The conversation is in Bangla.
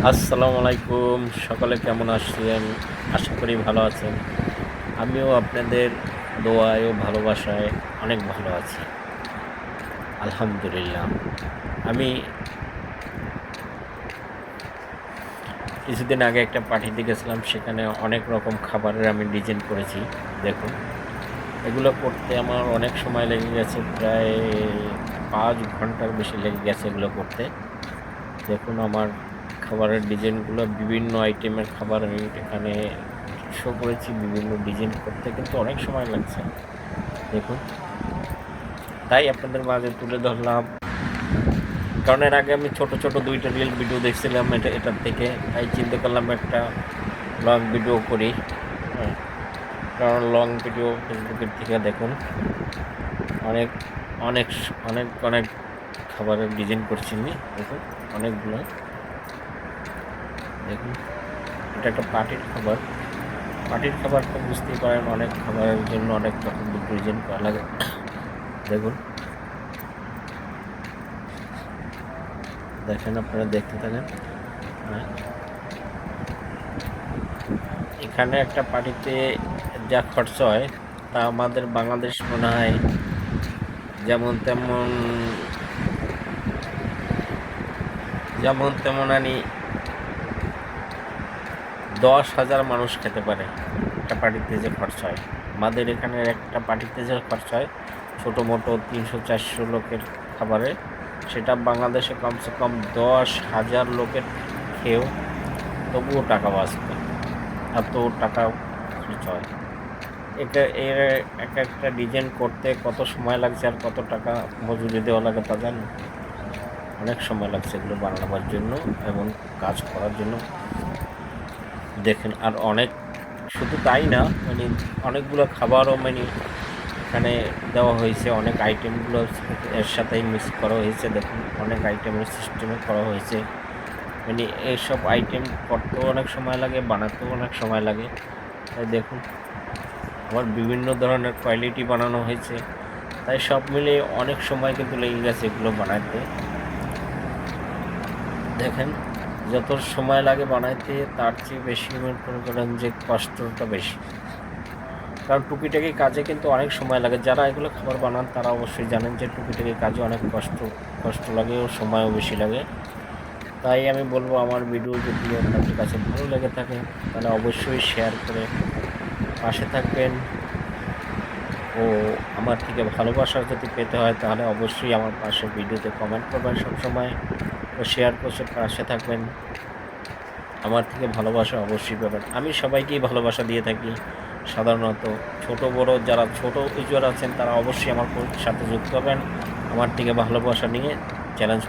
আসসালামু আলাইকুম। সকলে কেমন আছেন? আশা করি ভালো আছেন। আমিও আপনাদের দোয়ায় ও ভালোবাসায় অনেক ভালো আছি, আলহামদুলিল্লাহ। আমি কিছুদিন আগে একটা পার্টিতে গেছিলাম, সেখানে অনেক রকম খাবারের আমি ডিজাইন করেছি। দেখুন, এগুলো করতে আমার অনেক সময় লেগে গেছে, প্রায় ৫ ঘন্টার বেশি লেগে গেছে এগুলো করতে। দেখুন, আমার খাবারের ডিজাইনগুলো বিভিন্ন আইটেমের খাবার আমি এখানে শো করেছি। বিভিন্ন ডিজাইন করতে কিন্তু অনেক সময় লাগছে। দেখুন, তাই আপনাদের মাঝে তুলে ধরলাম, কারণ এর আগে আমি ছোট ছোট ২টা রিল ভিডিও দেখছিলাম এটার থেকে। তাই চিন্তা করলাম একটা লং ভিডিও করি। হ্যাঁ, কারণ লং ভিডিও ফেসবুকের থেকে দেখুন অনেক অনেক অনেক অনেক খাবারের ডিজাইন করছি আমি। দেখুন, অনেকগুলো। দেখুন, এটা একটা পার্টির খাবার। পার্টির খাবার তো বুঝতেই পারেন, অনেক খাবারের জন্য অনেক রকম ডিজাইন করা লাগে। দেখুন, দেখেন, আপনারা দেখতে থাকেন। হ্যাঁ, এখানে একটা পার্টিতে যা খরচ হয় তা আমাদের বাংলাদেশ মনে হয় যেমন তেমন আনি ১০,০০০ মানুষ খেতে পারে। একটা পার্টিতে যে খরচ হয়, আমাদের এখানে একটা পার্টিতে যে খরচ হয় ছোটো মোটো ৩০০-৪০০ লোকের খাবারে, সেটা বাংলাদেশে কমসে কম ১০,০০০ লোকের খেয়েও তবুও টাকা বাঁচবে, এত টাকা খরচ হয়। এটা এর এক একটা ডিজাইন করতে কত সময় লাগছে আর কত টাকা মজুরি দেওয়া লাগে তা জানেন? অনেক সময় লাগছে এগুলো বানাবার জন্য এবং কাজ করার জন্য। দেখেন, আর অনেক, শুধু তাই না, অনেকগুলো খাবারও এখানে দেওয়া হয়েছে। অনেক আইটেমগুলো এর সাথেই মিক্স করা হয়েছে। দেখুন, অনেক আইটেমের সিস্টেমে করা হয়েছে। এইসব আইটেম করতেও অনেক সময় লাগে, বানাতেও অনেক সময় লাগে। তাই দেখুন, আবার বিভিন্ন ধরনের কোয়ালিটি বানানো হয়েছে। তাই সব মিলিয়ে অনেক সময় কিন্তু লেগে গেছে এগুলো বানাতে। দেখেন, যত সময় লাগে বানাইতে তার চেয়ে বেশি মনে করেন যে কষ্টটা বেশি, কারণ টুকিটাকি কাজে কিন্তু অনেক সময় লাগে। যারা এগুলো খাবার বানান তারা অবশ্যই জানেন যে টুকিটাকি কাজে অনেক কষ্ট লাগে ও সময়ও বেশি লাগে। তাই আমি বলবো, আমার ভিডিও যদি আপনাদের কাছে ভালো লেগে থাকে তাহলে অবশ্যই শেয়ার করে পাশে থাকবেন। ও আমার থেকে ভালোবাসা যদি পেতে হয় তাহলে অবশ্যই আমার পাশে ভিডিওতে কমেন্ট করবেন সবসময়, ও শেয়ার করে পাশে থাকবেন। আমার থেকে ভালোবাসা অবশ্যই পাবেন। আমি সবাইকেই ভালোবাসা দিয়ে থাকি সাধারণত। ছোট বড় যারা ছোট ইউজার আছেন তারা অবশ্যই আমার সাথে যুক্ত হবেন, আমার থেকে ভালোবাসা নিয়ে চ্যালেঞ্জ